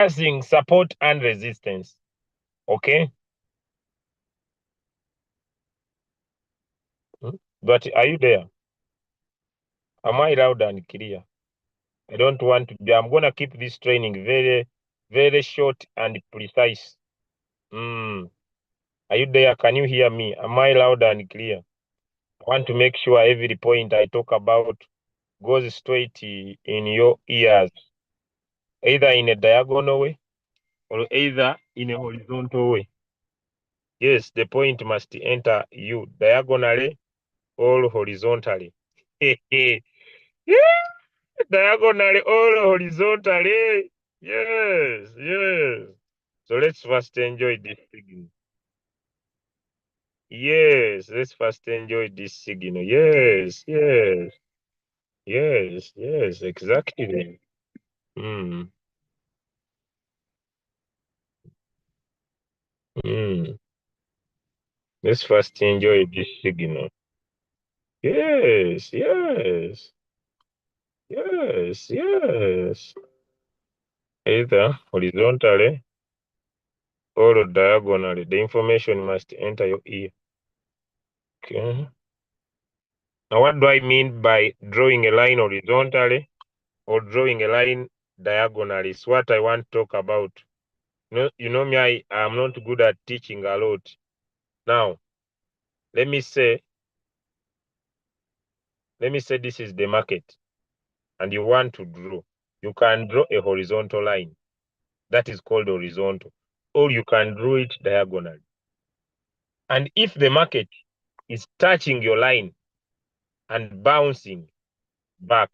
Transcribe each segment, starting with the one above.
discussing support and resistance. Okay? But are you there? Am I loud and clear? I don't want to be. I'm going to keep this training very, very short and precise. Are you there? Can you hear me? Am I loud and clear? I want to make sure every point I talk about goes straight in your ears, either in a diagonal way or either in a horizontal way. Yes, the point must enter you diagonally or horizontally. Diagonally or horizontally. Yes, yes. So let's first enjoy this signal. Yes, let's first enjoy this signal. Yes, yes, yes, yes, exactly. Mm, mm. Let's first enjoy this signal. Yes, yes, yes, yes. Either horizontally or diagonally. The information must enter your ear. Okay. Now, what do I mean by drawing a line horizontally or drawing a line diagonally? It's what I want to talk about. You know me, I'm not good at teaching a lot. Now, let me say this is the market and you want to draw. You can draw a horizontal line. That is called horizontal. Or you can draw it diagonally. And if the market is touching your line and bouncing back,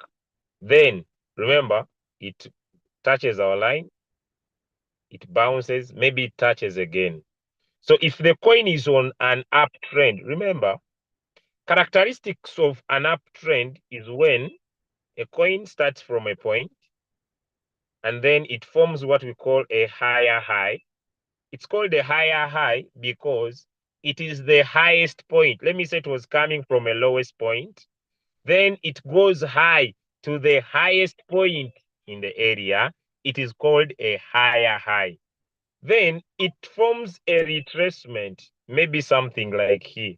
then remember it touches our line, it bounces, maybe it touches again. So if the coin is on an uptrend, remember, characteristics of an uptrend is when a coin starts from a point and then it forms what we call a higher high. It's called a higher high because it is the highest point. Let me say it was coming from a lowest point. Then it goes high to the highest point in the area. It is called a higher high. Then it forms a retracement, maybe something like here.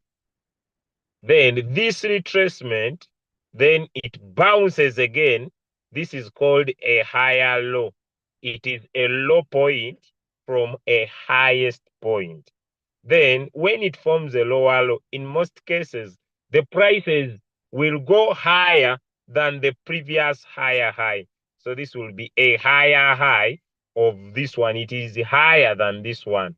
Then this retracement, then it bounces again. This is called a higher low. It is a low point from a highest point. Then when it forms a lower low, in most cases, the prices will go higher than the previous higher high. So this will be a higher high of this one. It is higher than this one.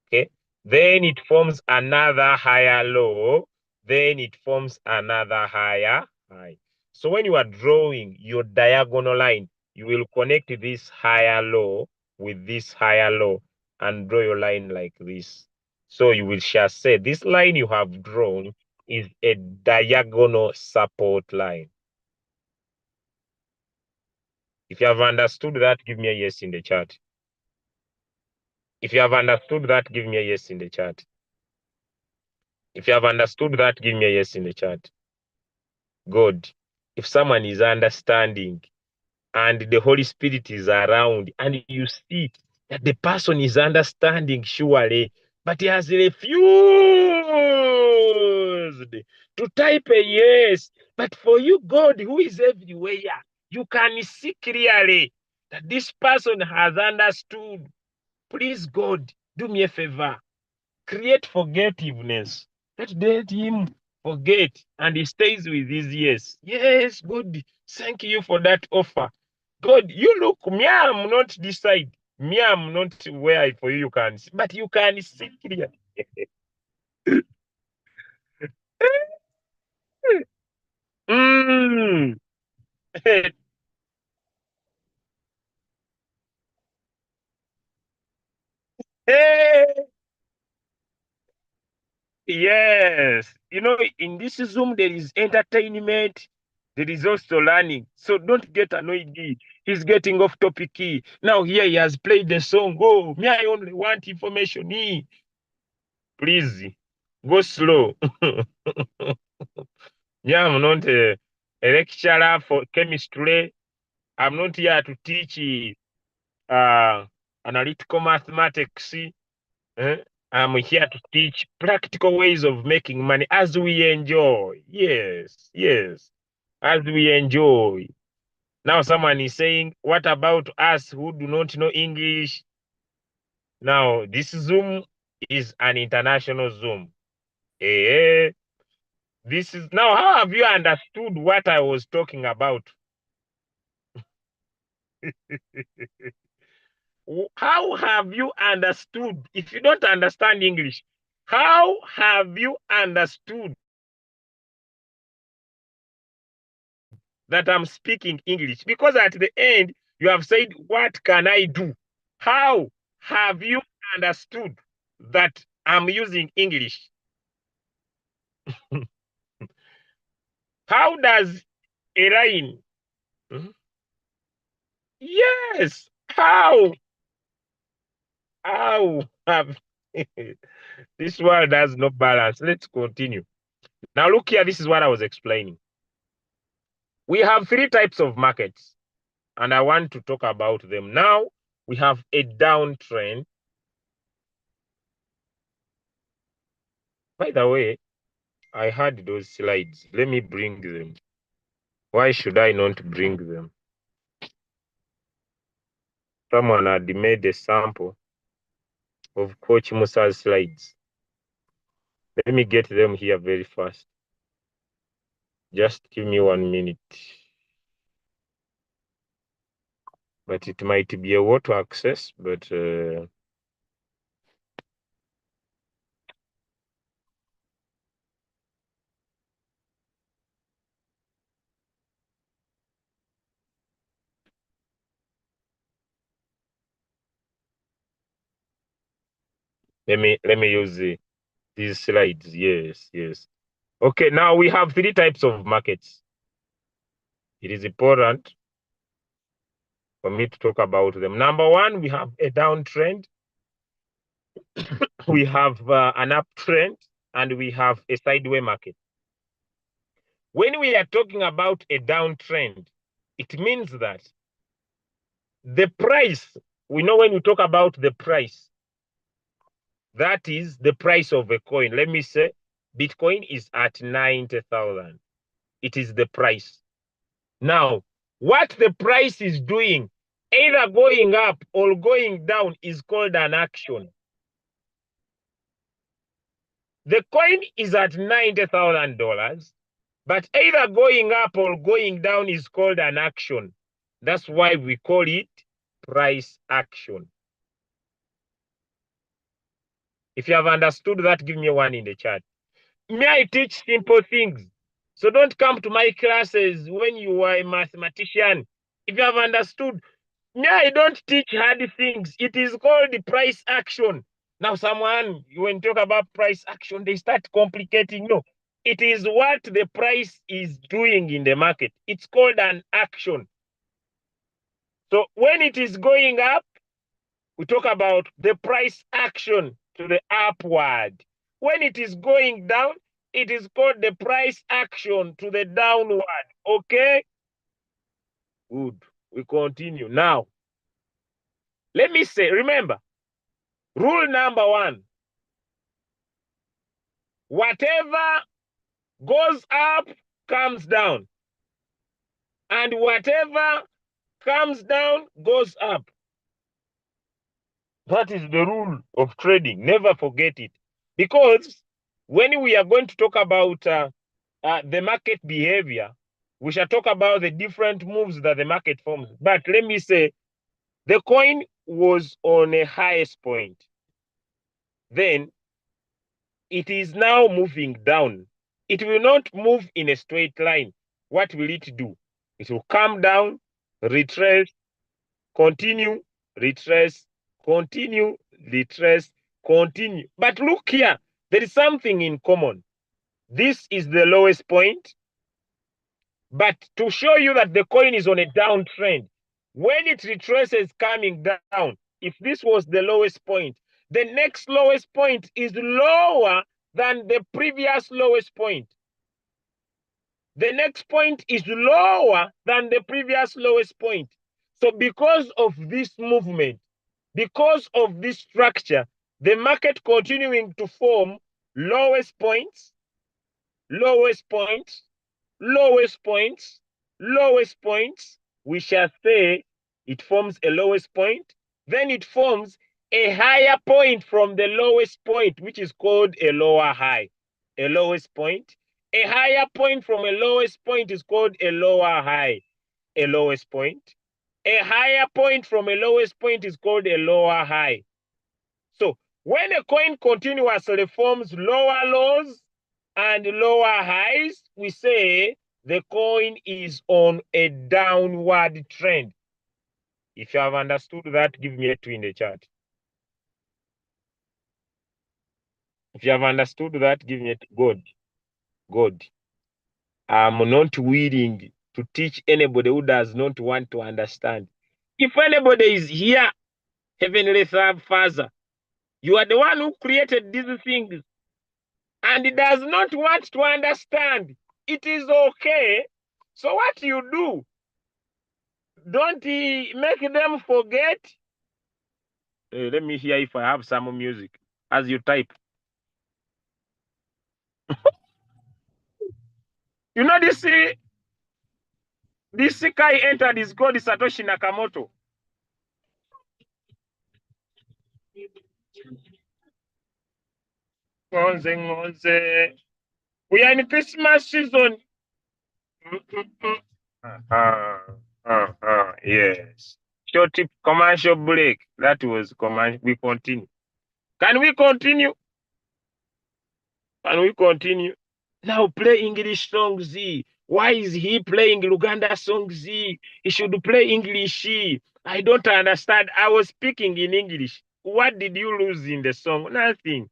Okay. Then it forms another higher low. Then it forms another higher high. So when you are drawing your diagonal line, you will connect this higher low with this higher low and draw your line like this. So you will shall say this line you have drawn is a diagonal support line. If you have understood that, give me a yes in the chat. If you have understood that, give me a yes in the chat. If you have understood that, give me a yes in the chat. God, if someone is understanding and the Holy Spirit is around and you see that the person is understanding surely, but he has refused to type a yes. But for you, God, who is everywhere, you can see clearly that this person has understood. Please, God, do me a favor. Create forgetfulness. Let him forget and he stays with his yes. Yes, God, thank you for that offer. God, you look, me, I'm not this side. Me, I'm not where for you can see, but you can see clearly. Mm. Hey, yes. You know, in this Zoom, there is entertainment, there is also learning. So don't get annoyed. He's getting off topic. Now here he has played the song. Oh, me, I only want information. Please, go slow. Yeah, I'm not a lecturer for chemistry. I'm not here to teach analytical mathematics. I'm here to teach practical ways of making money as we enjoy. Yes, yes, as we enjoy. Now someone is saying, what about us who do not know English? Now, this Zoom is an international Zoom. This is now, how have you understood what I was talking about? How have you understood? If you don't understand English, how have you understood that I'm speaking English? Because at the end, you have said, what can I do? How have you understood that I'm using English? How does a line? Yes. How? How have this world has no balance? Let's continue. Now look here, this is what I was explaining. We have three types of markets, and I want to talk about them. Now we have a downtrend. By the way, I had those slides. Let me bring them. Why should I not bring them? Someone had made a sample of Coach Musa's slides. Let me get them here very fast. Just give me 1 minute. But it might be a what to access, but let me use these slides. Yes, yes. Okay, now we have three types of markets. It is important for me to talk about them. Number one, we have a downtrend, we have an uptrend, and we have a sideways market. When we are talking about a downtrend, it means that the price, we know when we talk about the price, that is the price of a coin. Let me say Bitcoin is at 90,000. It is the price. Now, what the price is doing, either going up or going down, is called an action. The coin is at $90,000, but either going up or going down is called an action. That's why we call it price action. If you have understood that, give me one in the chat. May I teach simple things? So don't come to my classes when you are a mathematician. If you have understood, me, I don't teach hard things. It is called the price action. Now, someone, when you talk about price action, they start complicating. No, it is what the price is doing in the market. It's called an action. So when it is going up, we talk about the price action to the upward. When it is going down, it is called the price action to the downward. Okay? Good. We continue. Now, let me say, remember, rule number one, whatever goes up comes down, and whatever comes down goes up. That is the rule of trading. Never forget it. Because when we are going to talk about the market behavior, we shall talk about the different moves that the market forms. But let me say, the coin was on a highest point. Then it is now moving down. It will not move in a straight line. What will it do? It will come down, retrace, continue, retrace, continue, retrace, continue. But look here, there is something in common. This is the lowest point. But to show you that the coin is on a downtrend, when it retraces coming down, if this was the lowest point, the next lowest point is lower than the previous lowest point. The next point is lower than the previous lowest point. So because of this movement, Because of this structure, the market continuing to form lowest points, lowest points, lowest points, lowest points, we shall say it forms a lowest point. Then it forms a higher point from the lowest point, which is called a lower high, a lowest point. A higher point from a lowest point is called a lower high, a lowest point. A higher point from a lowest point is called a lower high. So when a coin continuously forms lower lows and lower highs, we say the coin is on a downward trend. If you have understood that, give me a 2 in the chat. If you have understood that, give me a 2. Good. Good. I'm not willing to teach anybody who does not want to understand. If anybody is here, Heavenly Father, you are the one who created these things and does not want to understand. It is okay. So what you do, don't make them forget. Let me hear if I have some music as you type. You know this guy entered is called Satoshi Nakamoto. We are in Christmas season. Yes. Short commercial break. That was commercial. We continue. Can we continue? Can we continue? Now play English songs. Why is he playing Luganda songs? He should play English. I don't understand. I was speaking in English. What did you lose in the song? Nothing.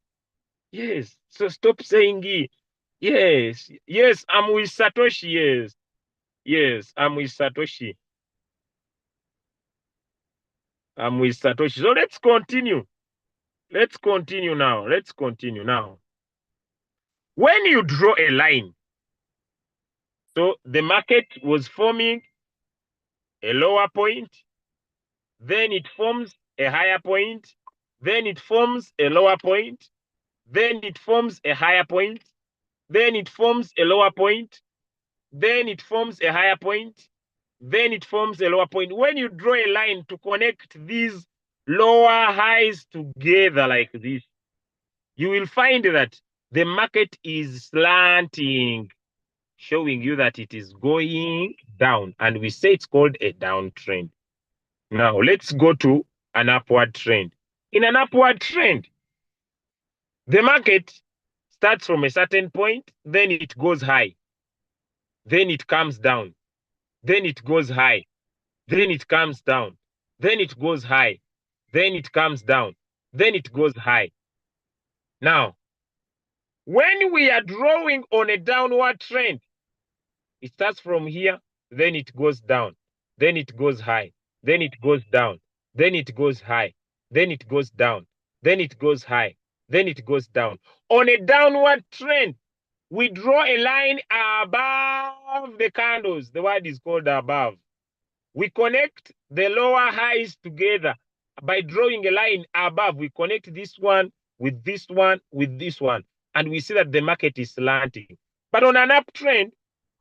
Yes. So stop saying it. Yes. Yes, I'm with Satoshi. Yes. Yes, I'm with Satoshi. I'm with Satoshi. So let's continue. Let's continue now. Let's continue now. When you draw a line, so the market was forming a lower point, then it forms a higher point, then it forms a lower point, then it forms a higher point, then it forms a lower point, then it forms a higher point, then it forms a lower point. When you draw a line to connect these lower highs together like this, you will find that the market is slanting, showing you that it is going down. And we say it's called a downtrend. Now, let's go to an upward trend. In an upward trend, the market starts from a certain point, then it goes high, then it comes down, then it goes high, then it comes down, then it goes high, then it comes down, then it goes high. Now, when we are drawing on a downward trend, it starts from here, then it goes down, then it goes high, then it goes down, then it goes high, then it goes down, then it goes high, then it goes down. On a downward trend, we draw a line above the candles. The word is called above. We connect the lower highs together by drawing a line above. We connect this one with this one with this one, and we see that the market is slanting. But on an uptrend,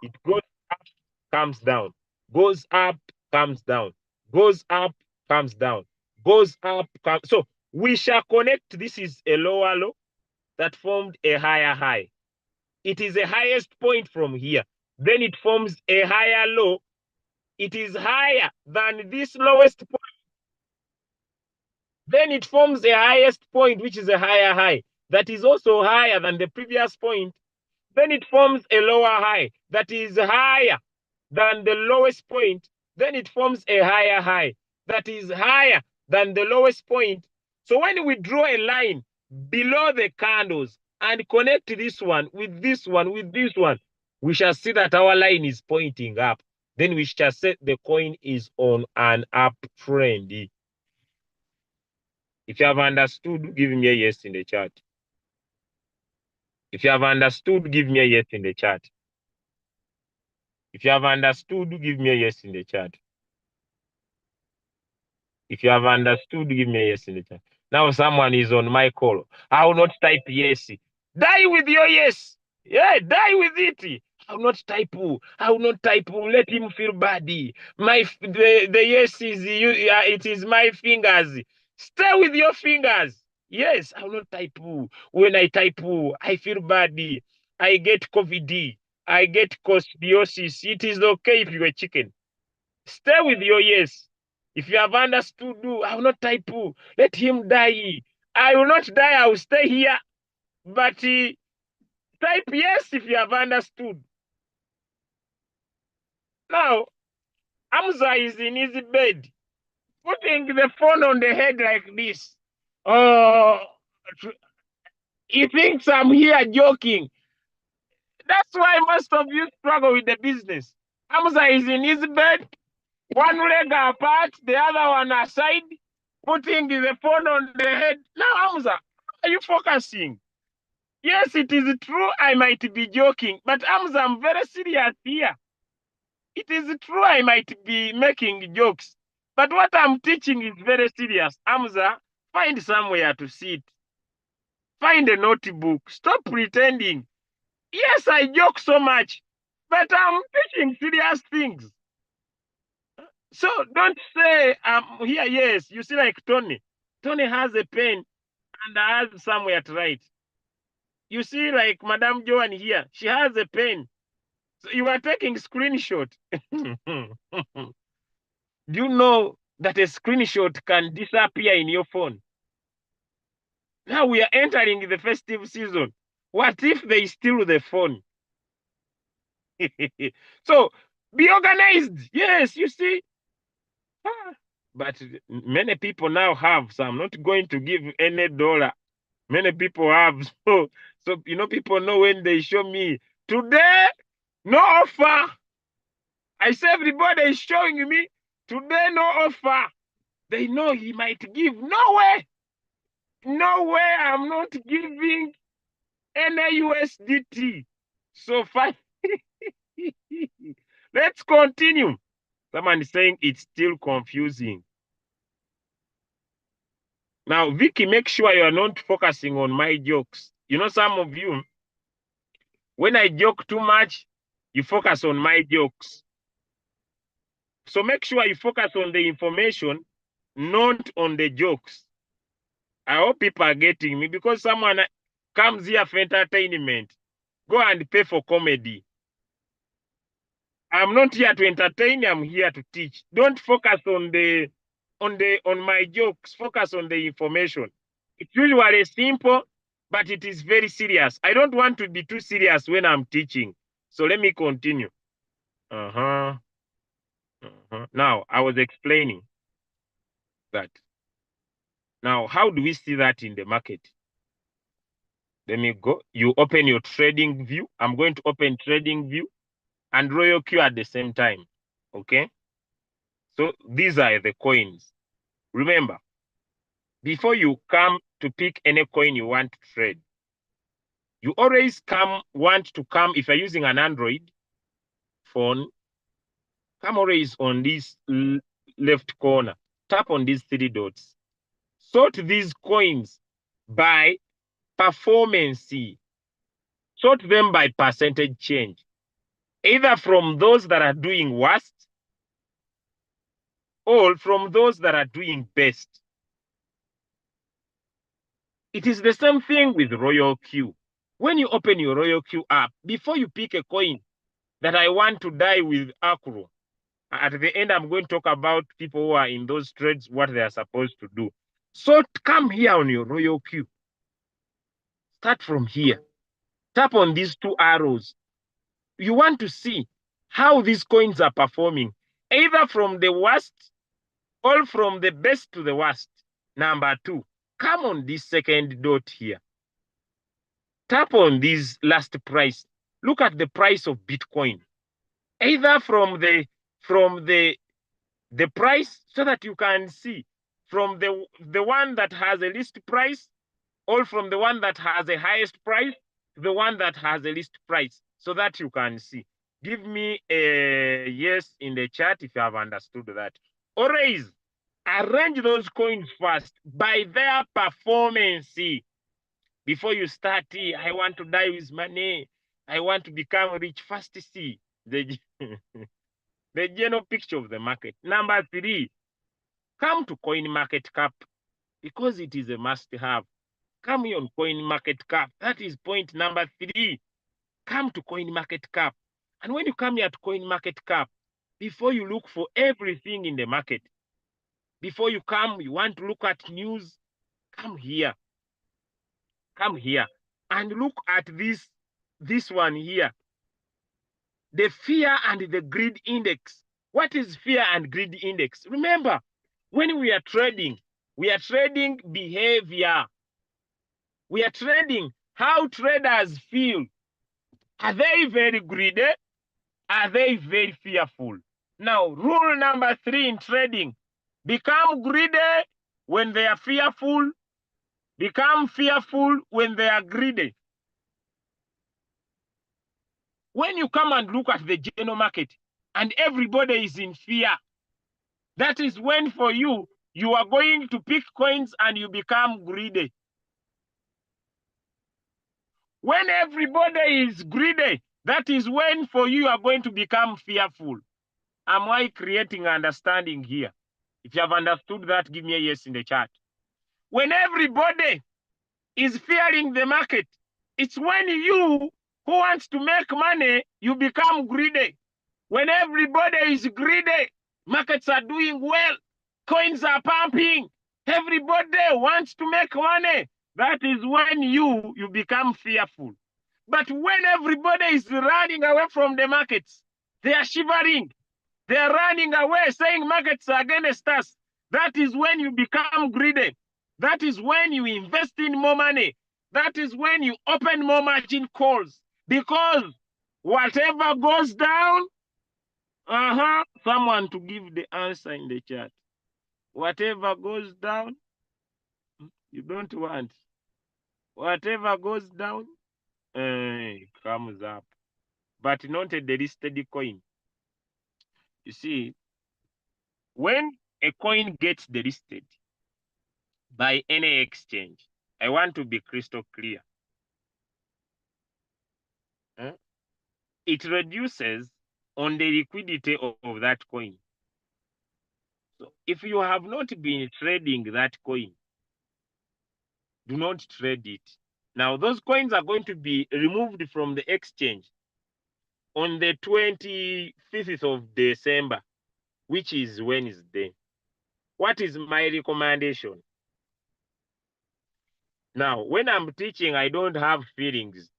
it goes up, comes down, goes up, comes down, goes up, comes down, goes up, comes. So we shall connect. This is a lower low that formed a higher high. It is the highest point from here. Then it forms a higher low. It is higher than this lowest point. Then it forms the highest point, which is a higher high. That is also higher than the previous point. Then it forms a lower high that is higher than the lowest point. Then it forms a higher high that is higher than the lowest point. So when we draw a line below the candles and connect this one with this one with this one, we shall see that our line is pointing up. Then we shall say the coin is on an uptrend. If you have understood, give me a yes in the chat. If you have understood, give me a yes in the chat. If you have understood, give me a yes in the chat. If you have understood, give me a yes in the chat. Now someone is on my call. I will not type yes. Die with your yes. Yeah, die with it. I will not type who. I will not type who. Let him feel bad. The yes is you. It is my fingers. Stay with your fingers. Yes, I will not type who. When I type who, I feel bad. I get COVID. I get coccidiosis. It is okay if you're a chicken. Stay with your yes. If you have understood, I will not type who. Let him die. I will not die. I will stay here. But type yes if you have understood. Now, Hamza is in his bed, putting the phone on the head like this. Oh, he thinks I'm here joking. That's why most of you struggle with the business. Hamza is in his bed, one leg apart, the other one aside, putting the phone on the head. Now, Hamza, are you focusing? Yes, it is true I might be joking, but Hamza, I'm very serious here. It is true I might be making jokes, but what I'm teaching is very serious. Hamza, find somewhere to sit. Find a notebook. Stop pretending. Yes, I joke so much, but I'm teaching serious things. So don't say I'm here. Yes, you see, like Tony. Tony has a pen and has somewhere to write. You see, like Madame Joan here, she has a pen. So you are taking screenshot. Do you know that a screenshot can disappear in your phone? Now we are entering the festive season. What if they steal the phone? So be organized. Yes, you see. But many people now have, so I'm not going to give any dollar. Many people have. So people know when they show me today, no offer. I say everybody is showing me today, no offer. They know he might give. No way. No way. I'm not giving any USDT. So fine. Let's continue. Someone is saying it's still confusing. Now, Vicky, make sure you are not focusing on my jokes. Some of you, when I joke too much, you focus on my jokes. So make sure you focus on the information, not on the jokes. I hope people are getting me, because someone comes here for entertainment. Go and pay for comedy. I'm not here to entertain, I'm here to teach. Don't focus on my jokes. Focus on the information. It's usually simple, but it is very serious. I don't want to be too serious when I'm teaching. So let me continue. Now, I was explaining that. Now, how do we see that in the market? Let me go. You open your trading view. I'm going to open trading view and Royal Q at the same time. Okay? So these are the coins. Remember, before you come to pick any coin you want to trade, you always want to come, if you're using an Android phone, come always on this left corner. Tap on these 3 dots. Sort these coins by performance. Sort them by percentage change, either from those that are doing worst or from those that are doing best. It is the same thing with Royal Q. When you open your Royal Q app, before you pick a coin that I want to die with Akuro, at the end, I'm going to talk about people who are in those trades, what they are supposed to do. So come here on your Royal Q. Start from here. Tap on these 2 arrows. You want to see how these coins are performing, either from the worst or from the best to the worst. Number 2, come on this second dot here. Tap on this last price. Look at the price of Bitcoin, either from the price, so that you can see from the one that has a least price, or from the one that has the highest price to the one that has the least price, so that you can see. Give me a yes in the chat if you have understood that. Always, Arrange those coins first by their performance. Before you start, I want to die with money. I want to become rich. First, see the, the general picture of the market. Number 3, come to coin market cap because it is a must have. Come here on coin market cap. That is point number 3. Come to coin market cap. And when you come here to coin market cap, before you look for everything in the market, before you come, you want to look at news, come here. Come here and look at this one here. The fear and the greed index. What is fear and greed index? Remember, when we are trading behavior. We are trading how traders feel. Are they very greedy? Are they very fearful? Now, rule number 3 in trading, become greedy when they are fearful, become fearful when they are greedy. When you come and look at the general market and everybody is in fear, that is when for you are going to pick coins and you become greedy. When everybody is greedy, that is when for you are going to become fearful. Am I creating understanding here? If you have understood that, give me a yes in the chat. When everybody is fearing the market, it's when you who wants to make money, you become greedy. When everybody is greedy, markets are doing well, coins are pumping, everybody wants to make money. That is when you become fearful. But when everybody is running away from the markets, they are shivering, they are running away saying markets are against us. That is when you become greedy. That is when you invest in more money. That is when you open more margin calls. Because whatever goes down, someone to give the answer in the chat. Whatever goes down, you don't want. Whatever goes down, comes up. But not a delisted coin. You see, when a coin gets delisted by any exchange, I want to be crystal clear. It reduces on the liquidity of that coin. So if you have not been trading that coin, do not trade it. Now, those coins are going to be removed from the exchange on the 25th of December, which is Wednesday. What is my recommendation? Now, when I'm teaching, I don't have feelings.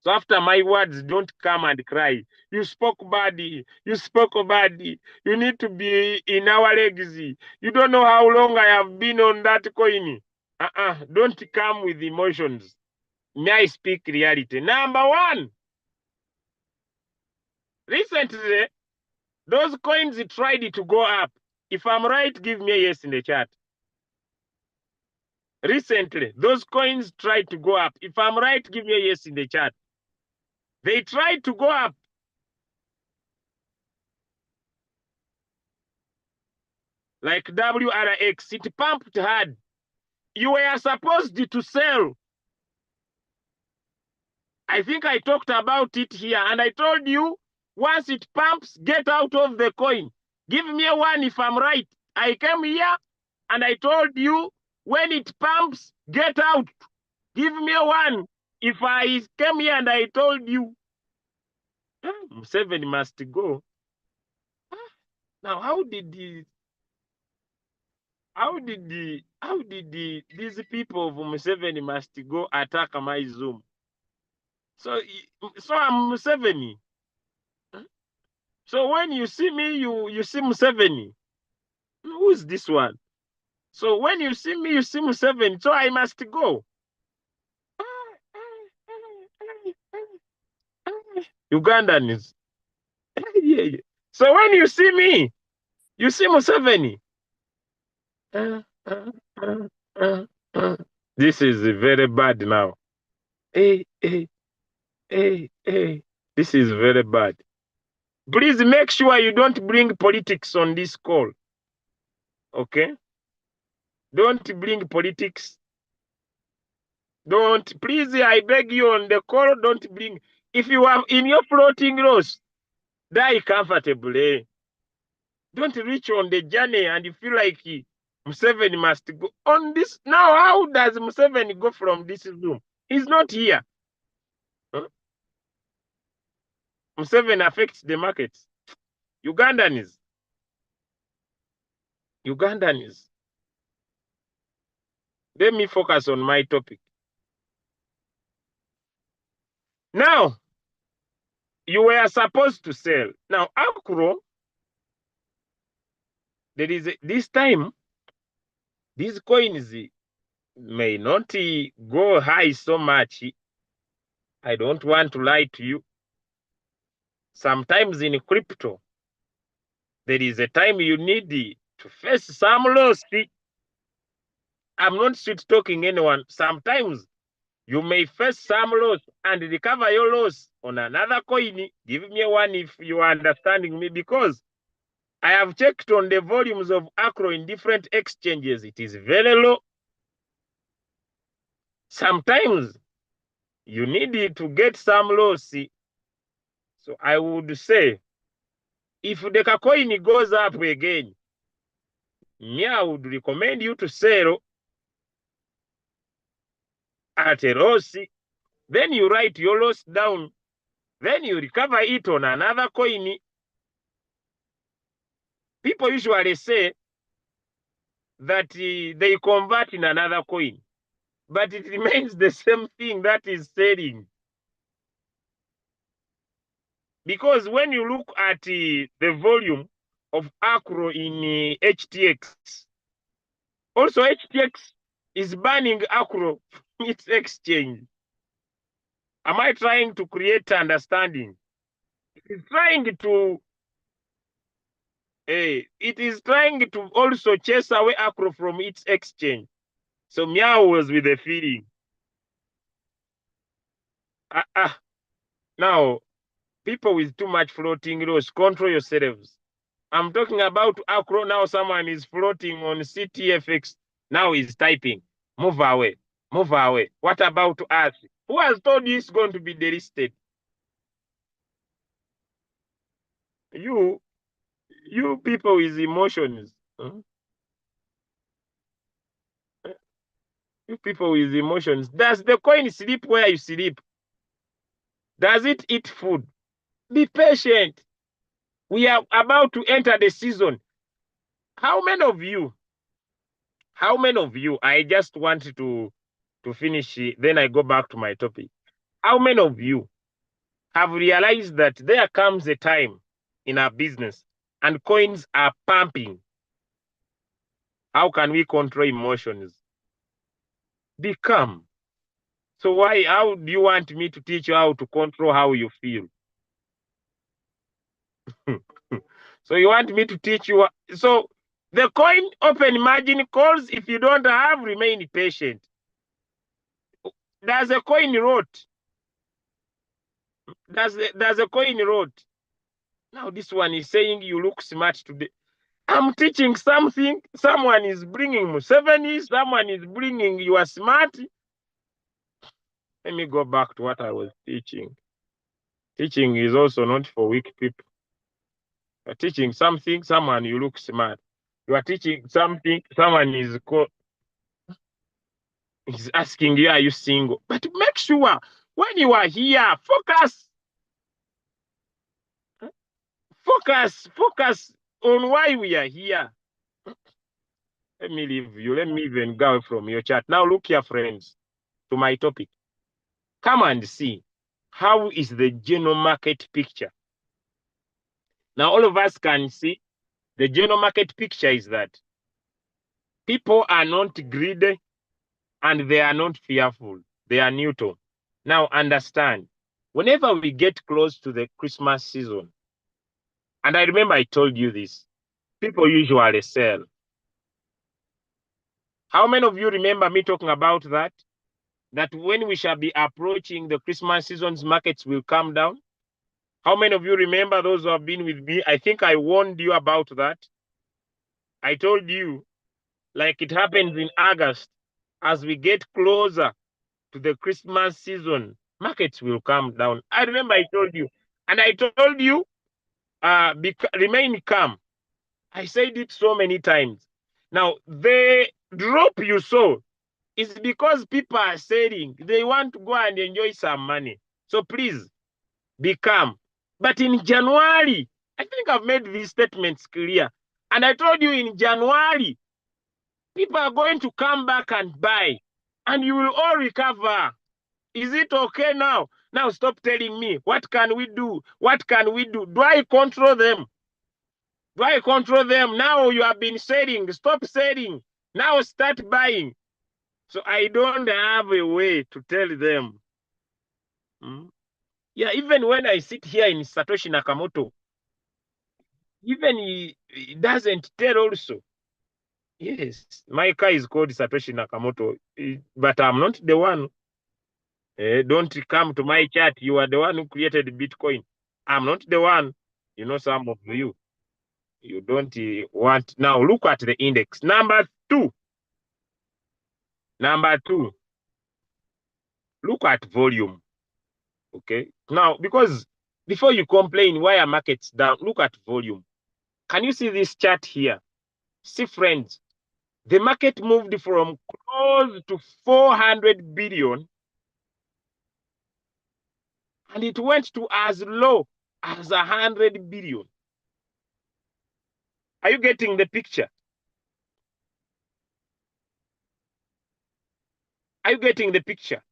So after my words, don't come and cry. You spoke badly. You spoke badly. You need to be in our legacy. You don't know how long I have been on that coin. Don't come with emotions. May I speak reality? Number 1, recently, those coins tried to go up. If I'm right, give me a yes in the chat. Recently, those coins tried to go up. If I'm right, give me a yes in the chat. They tried to go up. Like WRX, it pumped hard. You were supposed to sell. I think I talked about it here, and I told you, once it pumps, get out of the coin. Give me a 1 if I'm right. I came here, and I told you, when it pumps, get out. Give me a 1 if I came here and I told you. 7 must go. Now, how did these people of Museveni must go attack my Zoom? So I'm Museveni. So when you see me, you see Museveni. Who's this one? So when you see me, you see Museveni. So I must go. Ugandans. Yeah. So when you see me, you see Museveni. This is very bad now. Hey. This is very bad. Please make sure you don't bring politics on this call. Okay? Don't bring politics. Don't, please, I beg you on the call, don't bring. If you are in your floating loss, die comfortably. Don't reach on the journey and you feel like Museveni must go on this. Now, how does Museveni go from this room? He's not here. Huh? Museveni affects the markets. Ugandans. Let me focus on my topic. Now, you were supposed to sell. Now, Akro, this time, these coins may not go high so much. I don't want to lie to you. Sometimes in crypto, there is a time you need to face some loss. I'm not sweet talking anyone. Sometimes you may face some loss and recover your loss on another coin. Give me one if you are understanding me, because I have checked on the volumes of Acro in different exchanges. It is very low. Sometimes you need to get some loss. So I would say, if the coin goes up again, me, I would recommend you to sell at a loss. Then you write your loss down. Then you recover it on another coin. People usually say that they convert in another coin, but it remains the same thing that is selling. Because when you look at the volume of Acro in HTX, also HTX is banning Acro from its exchange. Am I trying to create understanding? It is trying to also chase away Acro from its exchange. So Meow was with the feeling. Now, people with too much floating loss, control yourselves. I'm talking about Acro. Now someone is floating on CTFX. Now he's typing, move away, move away. What about us? Who has told you it's going to be delisted? You people with emotions. You people with emotions. Does the coin sleep where you sleep? Does it eat food? Be patient. We are about to enter the season. How many of you, I just want to finish, then I go back to my topic. How many of you have realized that there comes a time in our business and coins are pumping? How can we control emotions? Be calm. So how do you want me to teach you how to control how you feel? So you want me to teach you? So the coin open margin calls, if you don't have, remain patient. Does a coin rot? Does a coin rot? Now this one is saying you look smart today. I'm teaching something. Someone is bringing Museveni. Someone is bringing you are smart. Let me go back to what I was teaching. Teaching is also not for weak people. You're teaching something, someone, you look smart. You are teaching something, someone is asking you, are you single? But make sure when you are here, focus on why we are here. Let me leave you. Let me even go from your chat. Now look here, friends, to my topic. Come and see how is the general market picture. Now all of us can see the general market picture is that people are not greedy and they are not fearful. They are neutral. Now understand, whenever we get close to the Christmas season, and I remember I told you this, people usually sell. How many of you remember me talking about that? That when we shall be approaching the Christmas season's markets will come down? How many of you remember, those who have been with me? I think I warned you about that. I told you like it happens in August. As we get closer to the Christmas season, markets will come down. I remember I told you, and I told you, remain calm. I said it so many times. Now, the drop you saw is because people are selling. They want to go and enjoy some money. So please be calm. But in January, I think I've made these statements clear. And I told you in January, people are going to come back and buy, and you will all recover. Is it okay now? Now stop telling me, what can we do? What can we do? Do I control them? Do I control them? Now you have been selling. Stop selling. Now start buying. So I don't have a way to tell them. Yeah, even when I sit here in Satoshi Nakamoto, even he doesn't tell also. Yes, my car is called Satoshi Nakamoto, but I'm not the one. Don't come to my chat. You are the one who created Bitcoin. I'm not the one. You know, some of you don't want. Now look at the index. Number two. Look at volume. Okay. Now, because before you complain why are markets down, look at volume. Can you see this chart here? See, friends, the market moved from close to 400 billion and it went to as low as 100 billion. Are you getting the picture? Are you getting the picture?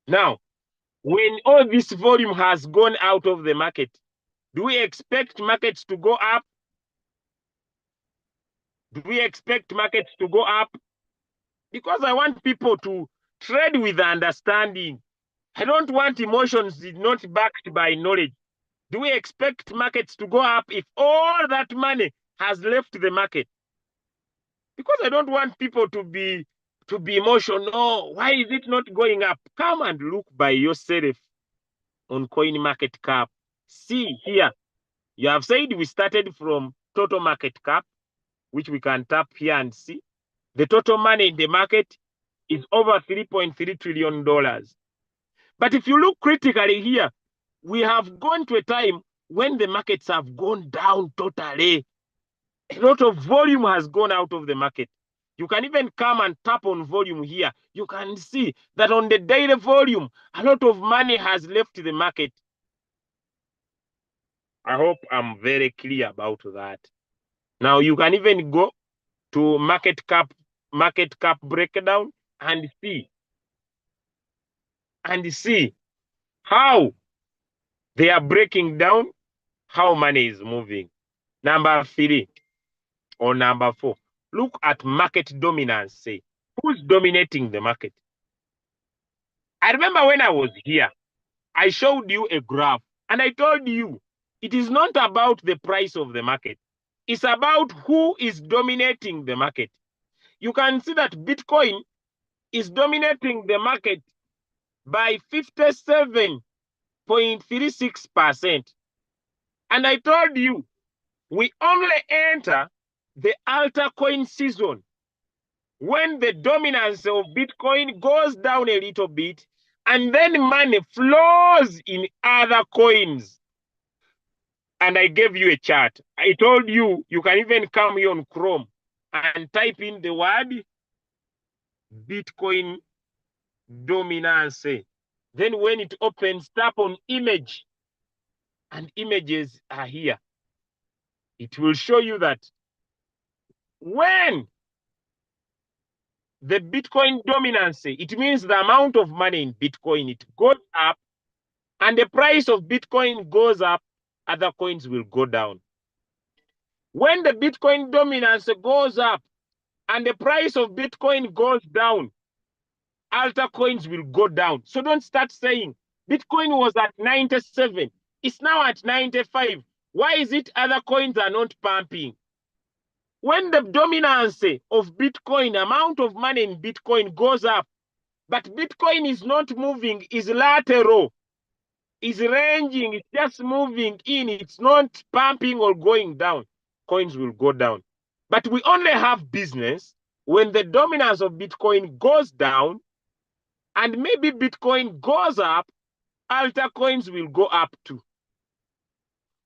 Now, when all this volume has gone out of the market, do we expect markets to go up? Do we expect markets to go up? Because I want people to trade with understanding. I don't want emotions not backed by knowledge. Do we expect markets to go up if all that money has left the market? Because I don't want people to be emotional. Why is it not going up? Come and look by yourself on coin market cap. See here, you have said we started from total market cap, which we can tap here and see. The total money in the market is over $3.3 trillion. But if you look critically here, we have gone to a time when the markets have gone down totally. A lot of volume has gone out of the market. You can even come and tap on volume here. You can see that on the daily volume, a lot of money has left the market. I hope I'm very clear about that. Now you can even go to market cap breakdown and see how they are breaking down how money is moving. Number 3 or number 4, look at market dominance. Say, who's dominating the market? I remember when I was here, I showed you a graph and I told you it is not about the price of the market. It's about who is dominating the market. You can see that Bitcoin is dominating the market by 57.36%. And I told you, we only enter the altcoin season when the dominance of Bitcoin goes down a little bit and then money flows in other coins. And I gave you a chart. I told you, you can even come here on Chrome and type in the word Bitcoin dominance. Then when it opens, tap on image and images are here. It will show you that when the Bitcoin dominance, it means the amount of money in Bitcoin, it goes up and the price of Bitcoin goes up, other coins will go down. When the Bitcoin dominance goes up and the price of Bitcoin goes down, alter coins will go down. So don't start saying Bitcoin was at 97. It's now at 95. Why is it other coins are not pumping? When the dominance of Bitcoin, amount of money in Bitcoin goes up, but Bitcoin is not moving, is lateral, is ranging, it's just moving in, it's not pumping or going down, coins will go down. But we only have business when the dominance of Bitcoin goes down and maybe Bitcoin goes up, altcoins will go up too.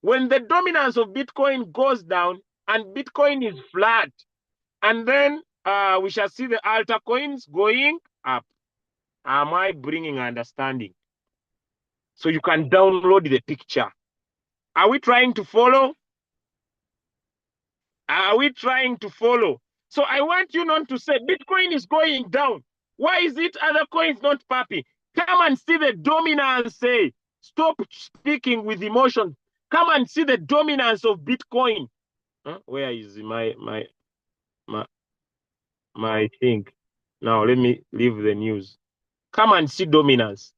When the dominance of Bitcoin goes down and Bitcoin is flat, and then we shall see the altcoins going up. Am I bringing understanding? So you can download the picture. Are we trying to follow? Are we trying to follow? So I want you not to say Bitcoin is going down. Why is it other coins not popping? Come and see the dominance. Say, stop speaking with emotion. Come and see the dominance of Bitcoin. Huh? Where is my thing? Now let me leave the news. Come and see dominance.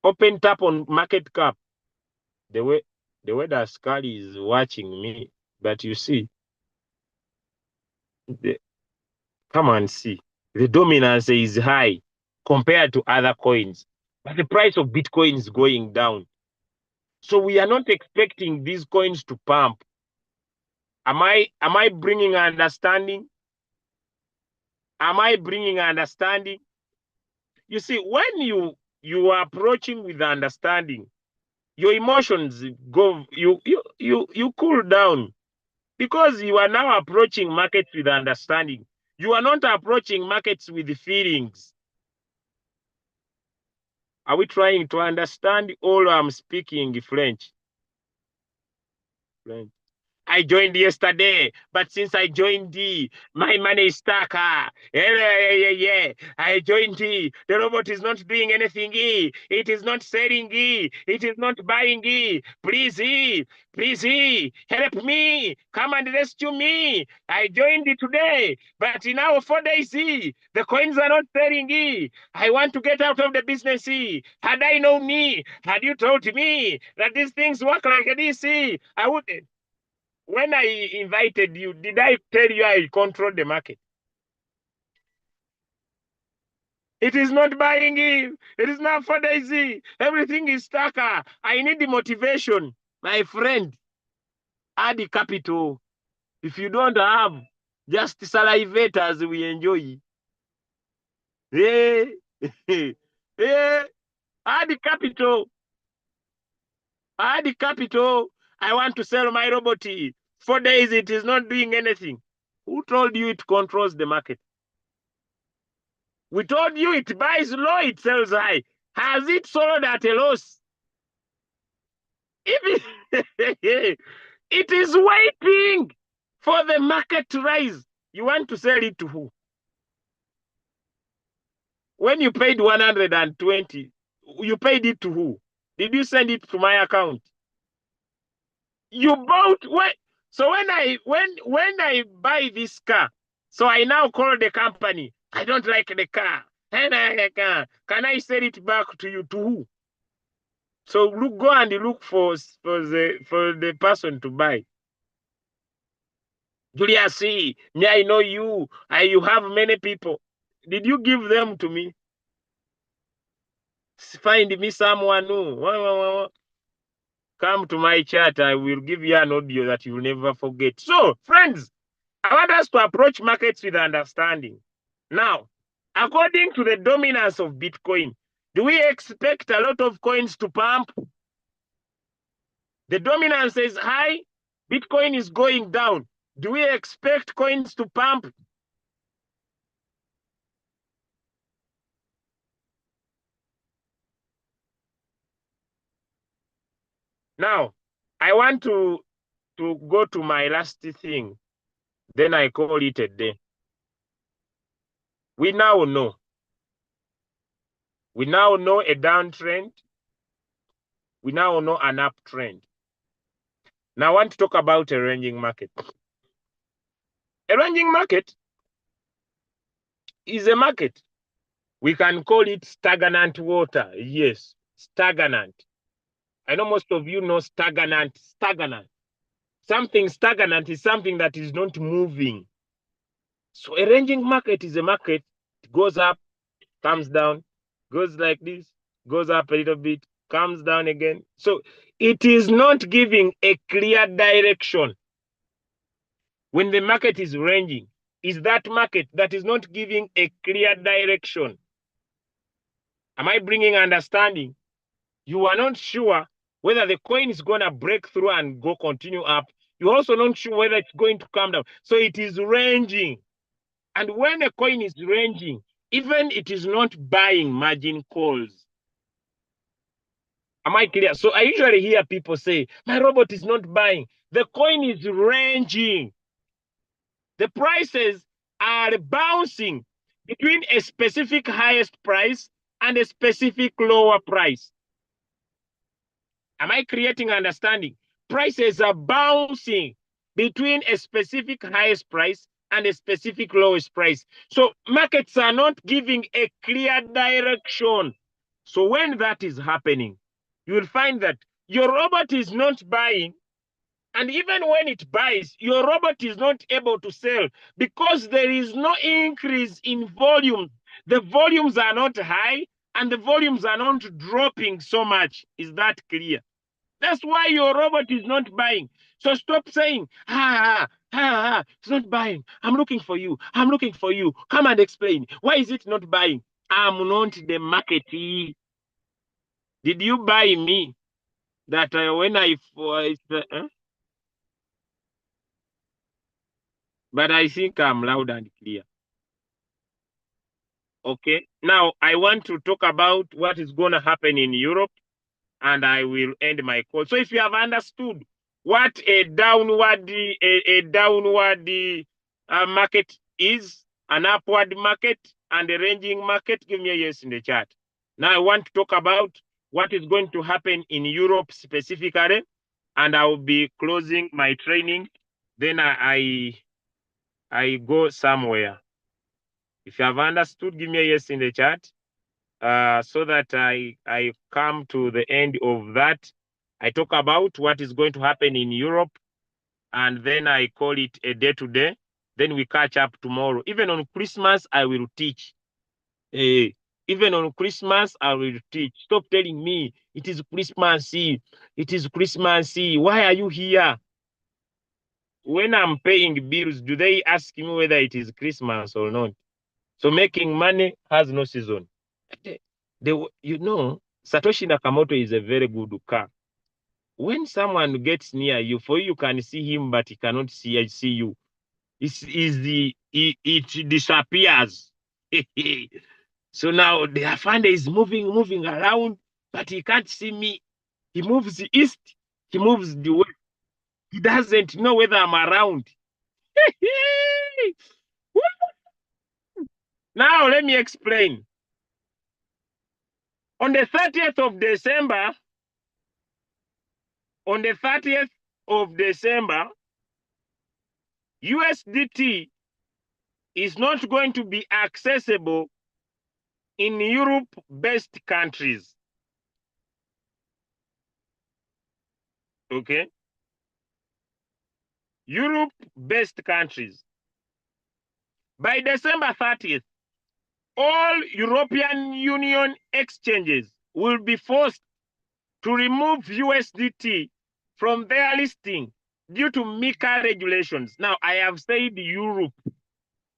Open tap on market cap. The way that Scully is watching me, but you see, come and see. The dominance is high compared to other coins, but the price of Bitcoin is going down. So we are not expecting these coins to pump. Am I bringing understanding? Am I bringing understanding? You see, when you are approaching with understanding, your emotions go, you cool down, because you are now approaching markets with understanding. You are not approaching markets with feelings. Are we trying to understand? All I'm speaking French. I joined yesterday, but since I joined my money is stuck. Yeah. I joined the robot is not doing anything. It is not selling. It is not buying. Please, help me. Come and rescue me. I joined today, but in now 4 days, the coins are not selling. I want to get out of the business. Had I known me, had you told me that these things work like this, I would. When I invited you, did I tell you I control the market? It is not buying. It is not for Daisy. Everything is stuck. I need the motivation. My friend, add the capital. If you don't have, just salivate as we enjoy. Yeah. Yeah. Add the capital. Add the capital. I want to sell my robot. 4 days, it is not doing anything. Who told you it controls the market? We told you it buys low, it sells high. Has it sold at a loss? It is waiting for the market to rise. You want to sell it to who? When you paid 120, you paid it to who? Did you send it to my account? You bought what? So when I buy this car, so I now call the company. I don't like the car. Can I sell it back to you to who? So go and look for the person to buy. Julius, see, me, I know you. You have many people. Did you give them to me? Find me someone who come to my chat. I will give you an audio that you'll never forget. So, friends, I want us to approach markets with understanding. Now, according to the dominance of Bitcoin, do we expect a lot of coins to pump? The dominance is high, Bitcoin is going down. Do we expect coins to pump? Now, I want to go to my last thing. Then I call it a day. We now know. We now know a downtrend. We now know an uptrend. Now I want to talk about a ranging market. A ranging market is a market. We can call it stagnant water. Yes, stagnant. I know most of you know stagnant. Stagnant. Something stagnant is something that is not moving. So a ranging market is a market. It goes up, comes down, goes like this, goes up a little bit, comes down again. So it is not giving a clear direction. when the market is ranging, is that market that is not giving a clear direction. Am I bringing understanding? You are not sure whether the coin is going to break through and go continue up. You're also not sure whether it's going to come down. So it is ranging. And when a coin is ranging, even it is not buying margin calls. Am I clear? So I usually hear people say, my robot is not buying. The coin is ranging. The prices are bouncing between a specific highest price and a specific lower price. Am I creating understanding? Prices are bouncing between a specific highest price and a specific lowest price. So markets are not giving a clear direction. So when that is happening, you will find that your robot is not buying. And even when it buys, your robot is not able to sell because there is no increase in volume. The volumes are not high and the volumes are not dropping so much. Is that clear? That's why your robot is not buying. So stop saying, it's not buying. I'm looking for you. I'm looking for you. Come and explain. Why is it not buying? I'm not the market. Did you buy me? That when I... But I think I'm loud and clear. Okay. Now, I want to talk about what is going to happen in Europe, and I will end my call. So if you have understood what a downward market is, an upward market and a ranging market, give me a yes in the chat. Now I want to talk about what is going to happen in Europe specifically, and I will be closing my training. Then I go somewhere. If you have understood, give me a yes in the chat. So that I come to the end of that. I talk about what is going to happen in Europe, and then I call it a day to day. Then we catch up tomorrow. Even on Christmas, I will teach. Even on Christmas, I will teach. Stop telling me it is Christmas Eve. It is Christmas Eve. Why are you here? When I'm paying bills, do they ask me whether it is Christmas or not? So making money has no season. You know, Satoshi Nakamoto is a very good car. When someone gets near you, for you can see him, but he cannot see you. It disappears. So now the Afande is moving around, but he can't see me. He moves east, he moves the west. He doesn't know whether I'm around. Now let me explain. On the 30th of December, USDT is not going to be accessible in Europe-based countries. Okay? Europe-based countries. By December 30th, all European Union exchanges will be forced to remove USDT from their listing due to MiCA regulations. Now, I have said Europe.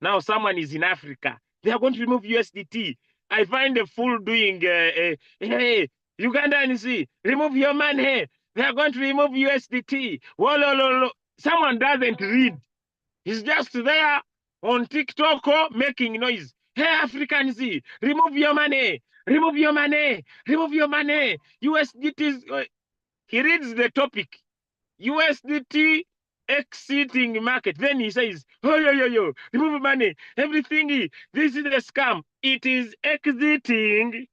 Now, someone is in Africa. They are going to remove USDT. I find a fool doing, hey, Ugandans, remove your money. They are going to remove USDT. Whoa. Someone doesn't read. He's just there on TikTok making noise. Hey, Africans, remove your money. Remove your money. Remove your money. USDT. He reads the topic. USDT exiting market. Then he says, oh, yo, remove money. Everything. This is a scam. It is exiting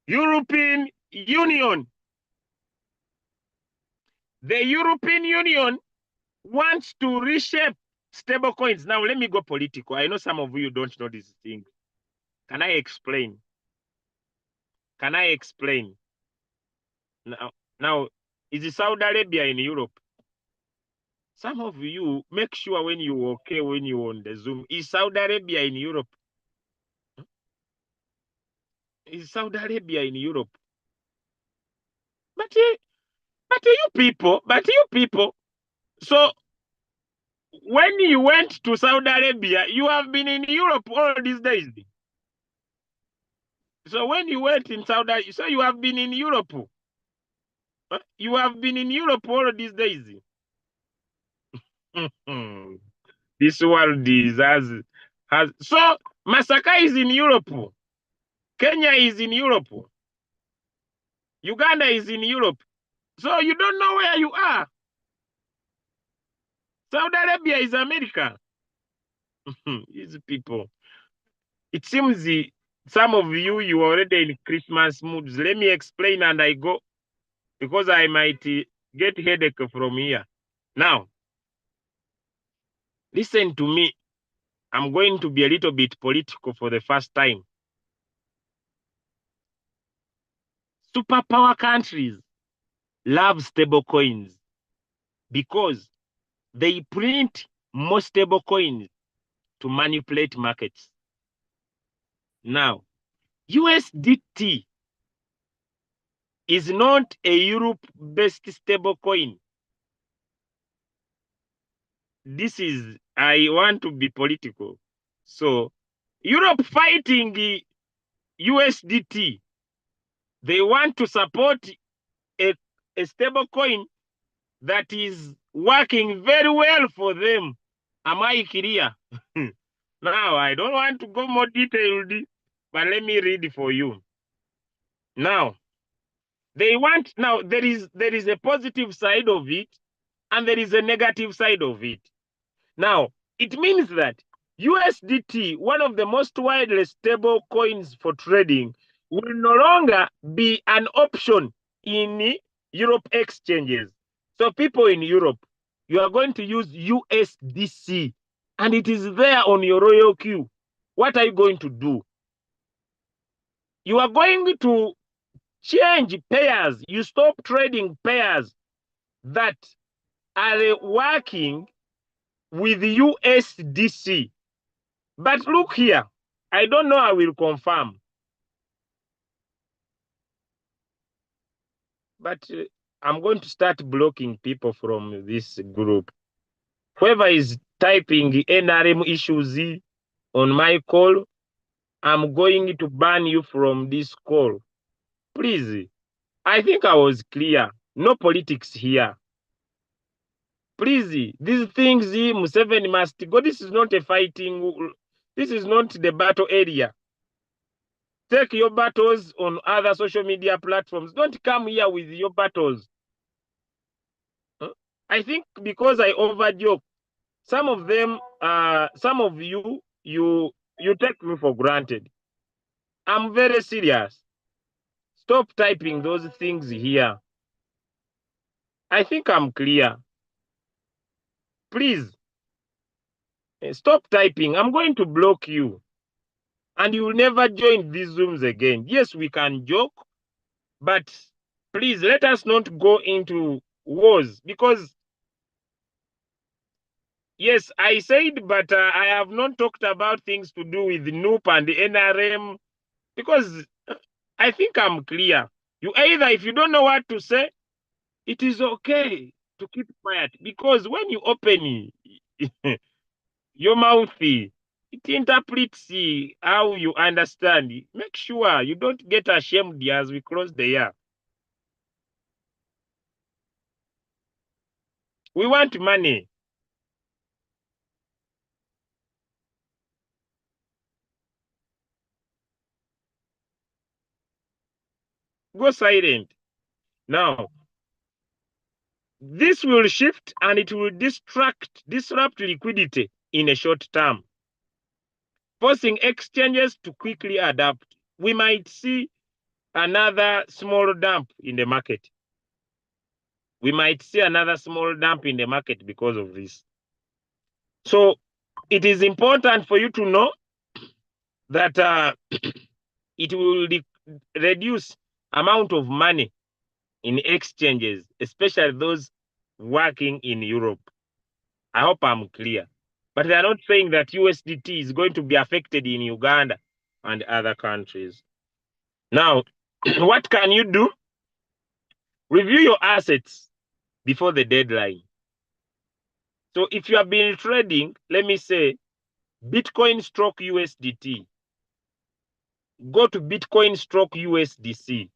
European Union. The European Union wants to reshape stable coins. Now, let me go political. I know some of you don't know this thing. Can I explain? Can I explain? Now, is Saudi Arabia in Europe? Some of you, make sure when you're okay, when you're on the Zoom, is Saudi Arabia in Europe? Is Saudi Arabia in Europe? But you people, so When you went to Saudi Arabia, you have been in Europe all these days. So when you went in Saudi Arabia, so you have been in Europe. You have been in Europe all these days. This world has so Masaka is in Europe. Kenya is in Europe. Uganda is in Europe. So you don't know where you are. Saudi Arabia is America. These people. It seems some of you are already in Christmas moods. Let me explain and I go because I might get headache from here. Now, listen to me. I'm going to be a little bit political for the first time. Superpower countries love stable coins because they print more stable coins to manipulate markets. Now, USDT is not a Europe-based stable coin. I want to be political. So, Europe fighting the USDT, they want to support a stable coin that is working very well for them. Am I clear? Now, I don't want to go more detailed, but let me read for you. Now, there is a positive side of it and there is a negative side of it. Now, it means that USDT, one of the most widely stable coins for trading, will no longer be an option in Europe exchanges. So people in Europe, you are going to use USDC and it is there on your royal queue. What are you going to do? You are going to change pairs. You stop trading pairs that are working with USDC. But look here, I don't know, I will confirm. But I'm going to start blocking people from this group. Whoever is typing NRM issues on my call, I'm going to ban you from this call. Please, I think I was clear. No politics here. Please, these things, Museveni must go. This is not a fighting. This is not the battle area. Take your battles on other social media platforms. Don't come here with your battles. I think because I overjoke, some of them, some of you, you take me for granted. I'm very serious. Stop typing those things here. I think I'm clear. Please, stop typing. I'm going to block you. And you will never join these Zooms again. Yes, we can joke, but please let us not go into wars because, yes, I said, but I have not talked about things to do with NUP and the NRM because I think I'm clear. You either, if you don't know what to say, it is okay to keep quiet because when you open your mouth, it interprets how you understand. Make sure you don't get ashamed as we close the year. We want money. Go silent. Now, this will shift and it will disrupt liquidity in a short term, forcing exchanges to quickly adapt. We might see another small dump in the market. We might see another small dump in the market because of this. So it is important for you to know that it will reduce amount of money in exchanges, especially those working in Europe. I hope I'm clear. But they are not saying that USDT is going to be affected in Uganda and other countries. Now, what can you do? Review your assets before the deadline. So if you have been trading, let me say, Bitcoin stroke USDT, go to Bitcoin stroke USDC.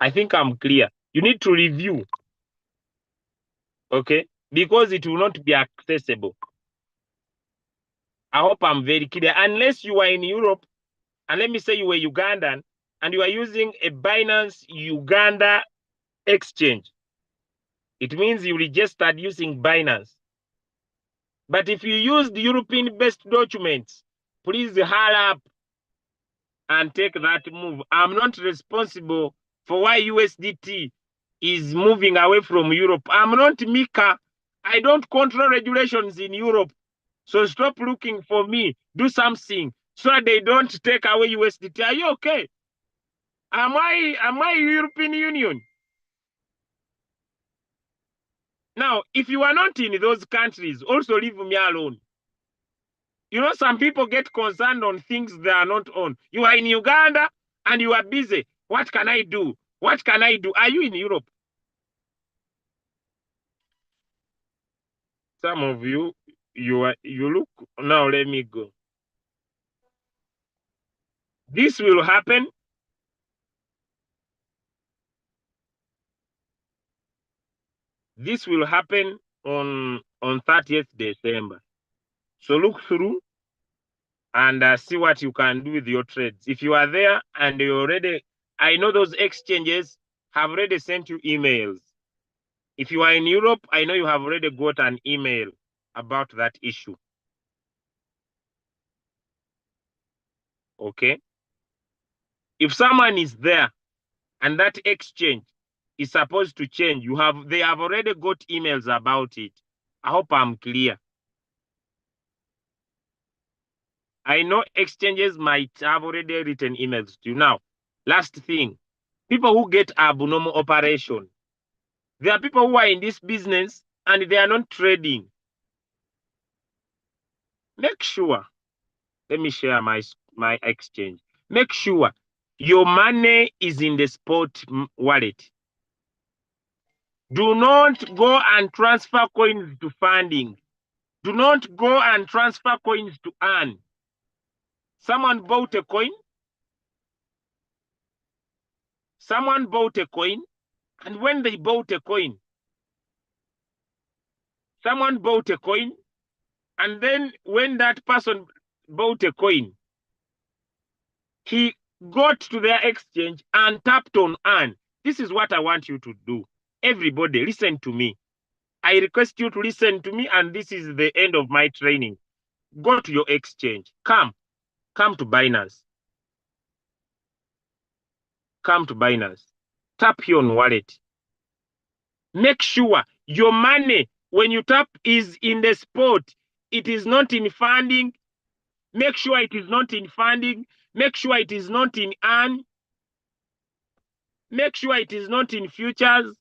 I think I'm clear. You need to review, okay? Because it will not be accessible. I hope I'm very clear. Unless you are in Europe, and let me say you were Ugandan, and you are using a Binance Uganda exchange, it means you registered using Binance. But if you use the European-based documents, please hurry up and take that move. I'm not responsible for why USDT is moving away from Europe. I'm not Mika. I don't control regulations in Europe. So stop looking for me. Do something so that they don't take away USDT. Are you okay? Am I European Union? Now, if you are not in those countries, also leave me alone. You know, some people get concerned on things they are not on. You are in Uganda and you are busy. What can I do? What can I do? Are you in Europe? Some of you, you look, now let me go. This will happen. This will happen on 30th December. So look through and see what you can do with your trades. If you are there and you already, I know those exchanges have already sent you emails. If you are in Europe, I know you have already got an email about that issue. Okay. If someone is there and that exchange is supposed to change, they have already got emails about it. I hope I'm clear. I know exchanges might have already written emails to you. Now, last thing, people who get abnormal operation. There are people who are in this business and they are not trading. Make sure, let me share my exchange. Make sure your money is in the spot wallet. Do not go and transfer coins to funding. Do not go and transfer coins to earn. Someone bought a coin. Someone bought a coin. And when they bought a coin, someone bought a coin. And then when that person bought a coin, he got to their exchange and tapped on earn. This is what I want you to do. Everybody, listen to me. I request you to listen to me, and this is the end of my training. Go to your exchange. Come to Binance. Come to Binance. Tap here on wallet. Make sure your money, when you tap, is in the spot. It is not in funding. Make sure it is not in funding. Make sure it is not in earn. Make sure it is not in futures.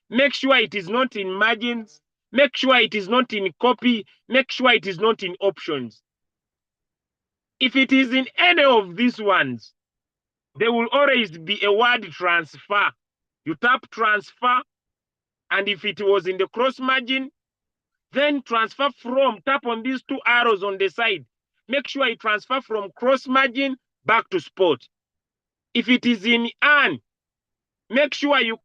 Make sure it is not in margins. Make sure it is not in copy. Make sure it is not in options. If it is in any of these ones, there will always be a word transfer. You tap transfer, and if it was in the cross margin, then transfer from, tap on these two arrows on the side. Make sure you transfer from cross margin back to spot. If it is in earn, make sure you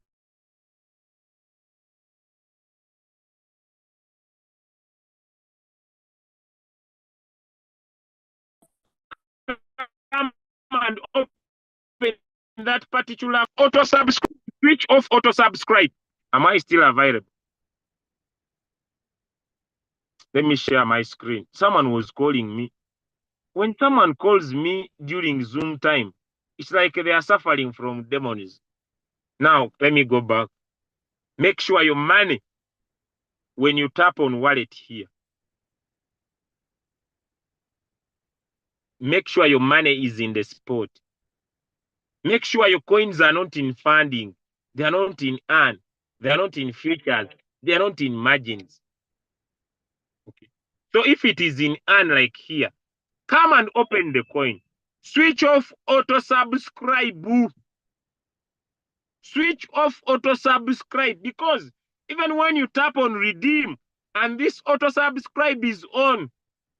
come and open that particular auto subscribe. Switch off auto subscribe. Am I still available? Let me share my screen. Someone was calling me. When someone calls me during Zoom time, it's like they are suffering from demons. Now, let me go back. Make sure your money, when you tap on wallet here, make sure your money is in the spot. Make sure your coins are not in funding. They are not in earn. They are not in futures. They are not in margins. Okay. So if it is in earn like here, come and open the coin. Switch off auto subscribe. Switch off auto subscribe, because even when you tap on redeem and this auto subscribe is on,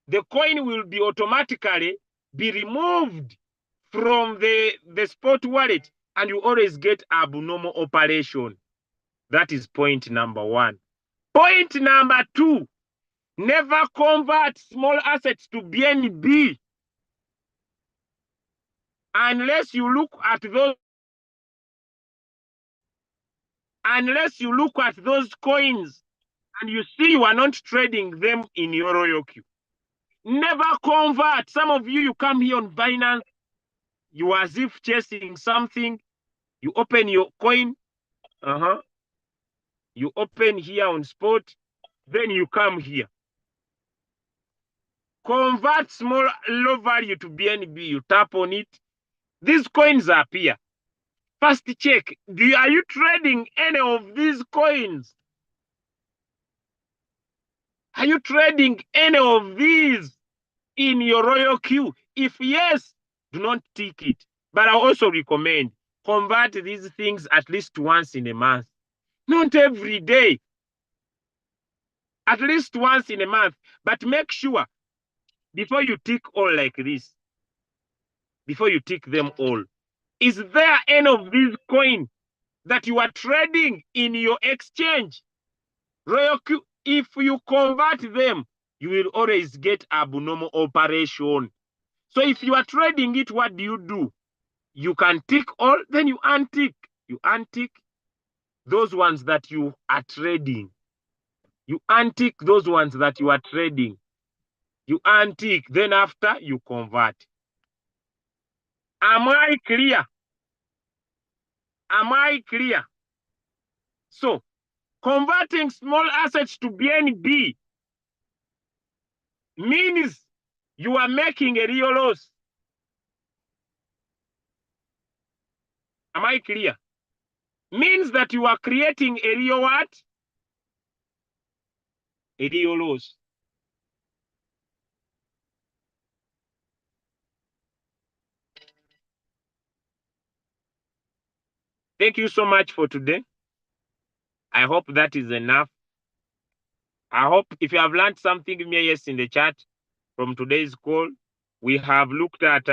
the coin will be automatically be removed from the spot wallet, and you always get abnormal operation. That is point number 1. Point number 2, never convert small assets to BNB unless you look at those coins and you see you are not trading them in your royal queue. Never convert. Some of you come here on Binance, you are as if chasing something. You open your coin, you open here on spot, then you come here. Convert small low value to BNB. You tap on it. These coins appear. First check, are you trading any of these coins? Are you trading any of these in your royal queue? If yes, do not tick it. But I also recommend convert these things at least once in a month. Not every day. At least once in a month. But make sure before you tick all like this, before you tick them all, is there any of these coins that you are trading in your exchange? Royal queue, if you convert them, you will always get abnormal operation. So if you are trading it, what do? You can tick all, then you untick. You untick those ones that you are trading. You untick those ones that you are trading. You untick, then after you convert. Am I clear? Am I clear? So, converting small assets to BNB means you are making a real loss. Am I clear? Means that you are creating a real what? A real loss. Thank you so much for today. I hope that is enough. I hope if you have learned something, give me a yes in the chat from today's call. We have looked at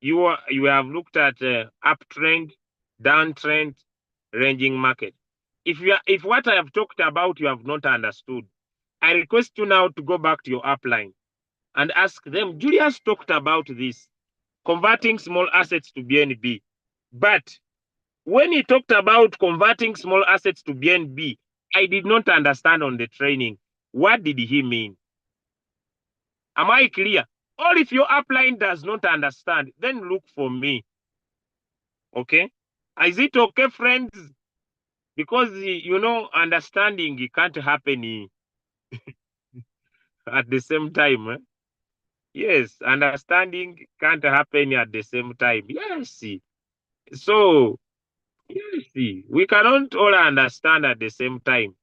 you have looked at uptrend, downtrend, ranging market. If what I have talked about you have not understood, I request you now to go back to your upline and ask them. Julius talked about this, converting small assets to BNB, but when he talked about converting small assets to BNB, I did not understand on the training. What did he mean? Am I clear? Or if your upline does not understand, then look for me. Okay? Is it okay, friends? Because, understanding can't happen at the same time. Yes, understanding can't happen at the same time. Yes. So, yes, we cannot all understand at the same time.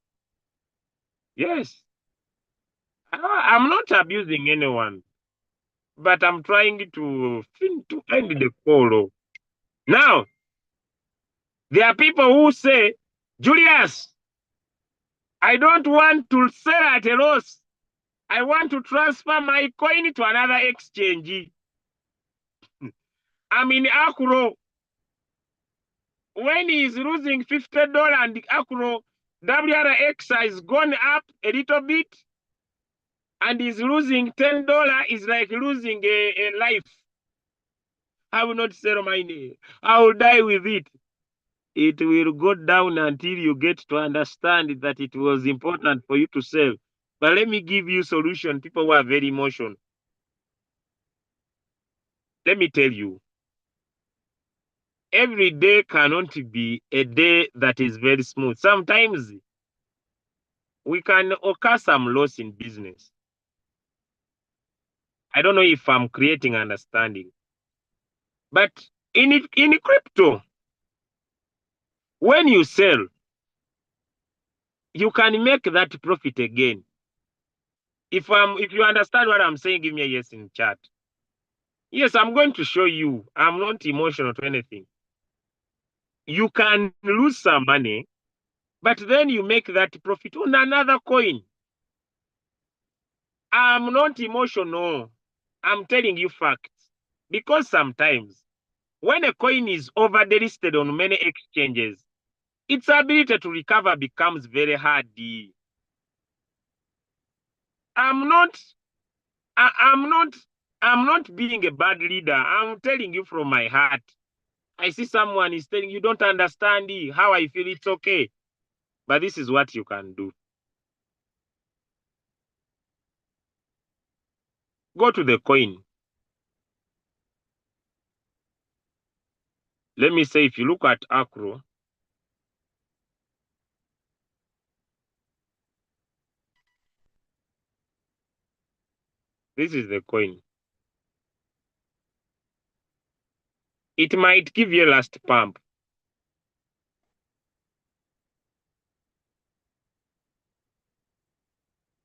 Yes. I'm not abusing anyone, but I'm trying to end the call. Now, there are people who say, Julius, I don't want to sell at a loss. I want to transfer my coin to another exchange. I'm in Akuro. When he's losing $50 and Akuro WRX has gone up a little bit, and he's losing $10, is like losing a life. I will not sell my name. I will die with it. It will go down until you get to understand that it was important for you to sell. But let me give you solution. People who are very emotional. Let me tell you, every day cannot be a day that is very smooth. Sometimes we can occur some loss in business. I don't know if I'm creating understanding. But in crypto, when you sell, you can make that profit again. If you understand what I'm saying, give me a yes in chat. Yes, I'm going to show you. I'm not emotional to anything. You can lose some money, But then you make that profit on another coin. I'm not emotional. I'm telling you facts. Because sometimes when a coin is over-delisted on many exchanges, its ability to recover becomes very hard. I'm not I'm not being a bad leader. I'm telling you from my heart. I see someone is telling you don't understand how I feel. It's okay. But this is what you can do. Go to the coin. Let me say, if you look at Acro, this is the coin. It might give you a last pump.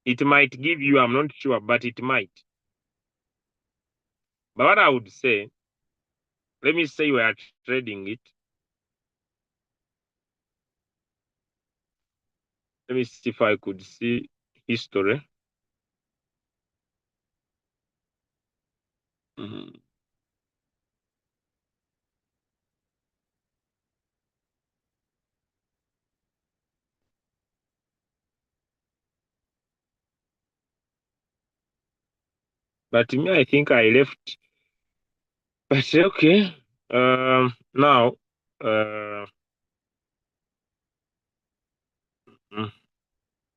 It might give you, I'm not sure, but it might. But what I would say, let me say we are trading it. Let me see if I could see history. But me, I think I left. But okay. Now, uh,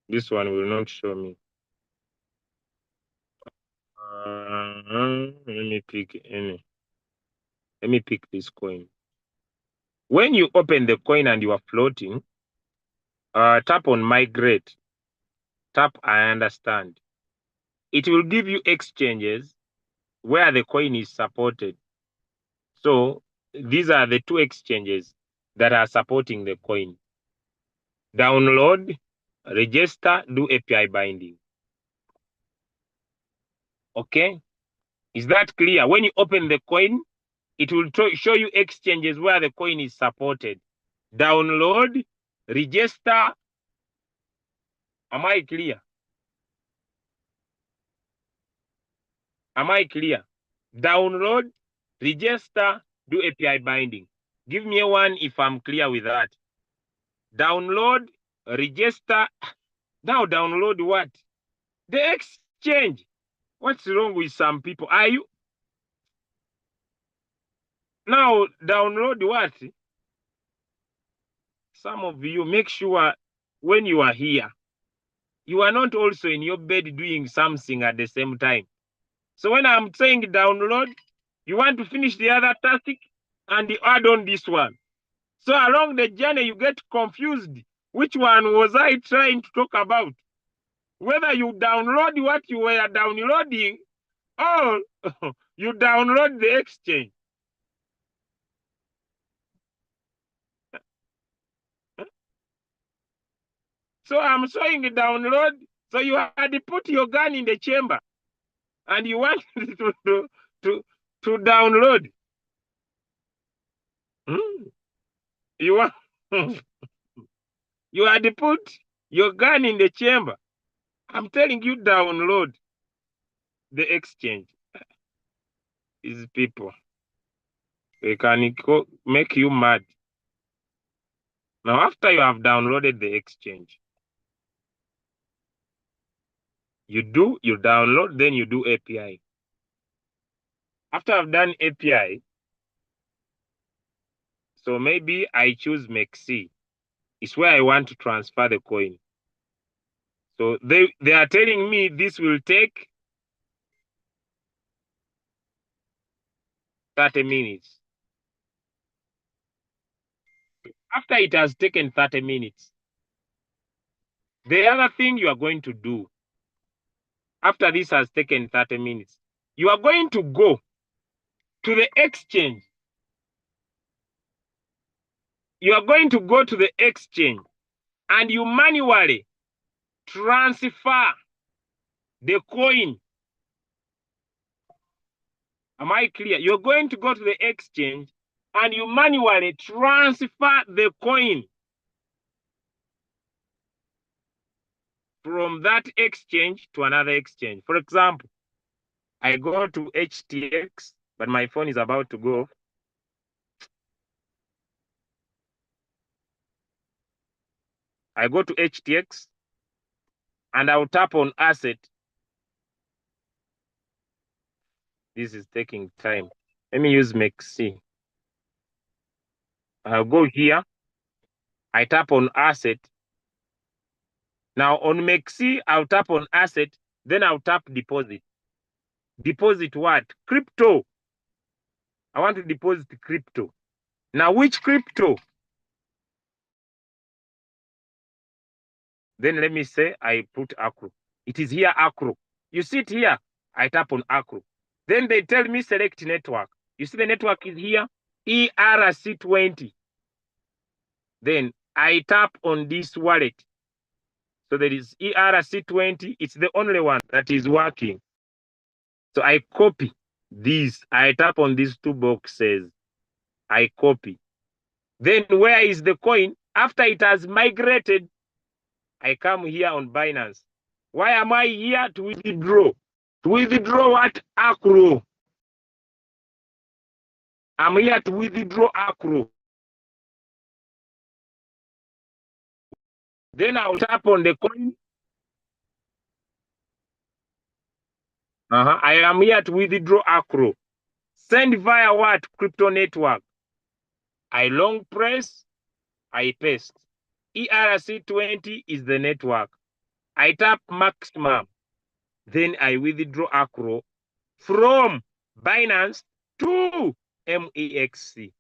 this one will not show me. Let me pick any. Let me pick this coin. When you open the coin and you are floating, tap on migrate. Tap I understand. It will give you exchanges where the coin is supported. So these are the two exchanges that are supporting the coin. Download, register, do API binding. Okay? Is that clear? When you open the coin, it will show you exchanges where the coin is supported. Download, register. Am I clear? Am I clear? Download, register, do API binding. Give me one if I'm clear with that. Download, register. Now download what? The exchange. What's wrong with some people? Are you now download what? Some of you make sure when you are here, you are not also in your bed doing something at the same time. So when I'm saying download, you want to finish the other task and you add on this one. So along the journey, you get confused. Which one was I trying to talk about? Whether you download what you were downloading or you download the exchange. So I'm showing the download. So you had to put your gun in the chamber and you want to download. You want you had to put your gun in the chamber. I'm telling you, download the exchange. These people, they can make you mad. Now, after you have downloaded the exchange, you download, then you do API. After I've done API, so maybe I choose MEXC. It's where I want to transfer the coin. So they are telling me this will take 30 minutes. After it has taken 30 minutes, the other thing you are going to do, after this has taken 30 minutes, you are going to go to the exchange. You are going to go to the exchange and you manually transfer the coin. Am I clear? You're going to go to the exchange and you manually transfer the coin. from that exchange to another exchange. For example, I go to HTX, but my phone is about to go off. I go to HTX and I'll tap on asset. This is taking time. Let me use MEXC. I'll go here. I tap on asset. Now on MEXC, I'll tap on asset. Then I'll tap deposit. Deposit what? Crypto. I want to deposit crypto. Now which crypto? Then let me say I put Acro. It is here Acro. You see it here. I tap on Acro. Then they tell me select network. You see the network is here. ERC20. Then I tap on this wallet. So there is ERC20. It's the only one that is working. So I copy this. I tap on these two boxes. I copy. Then where is the coin? After it has migrated, I come here on Binance. Why am I here? To withdraw. To withdraw what? Acro. I'm here to withdraw Acro. Then I'll tap on the coin. I am here to withdraw Acro. Send via what? Crypto network. I long press. I paste. ERC20 is the network. I tap maximum. Then I withdraw Acro from Binance to MEXC.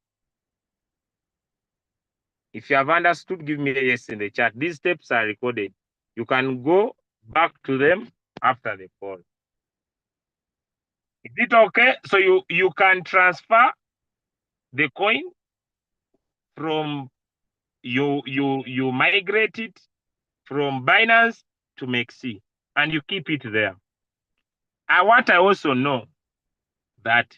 If you have understood, give me a yes in the chat. These steps are recorded. You can go back to them after the call. Is it okay? So you can transfer the coin from you migrate it from Binance to MEXC and you keep it there. What I also know that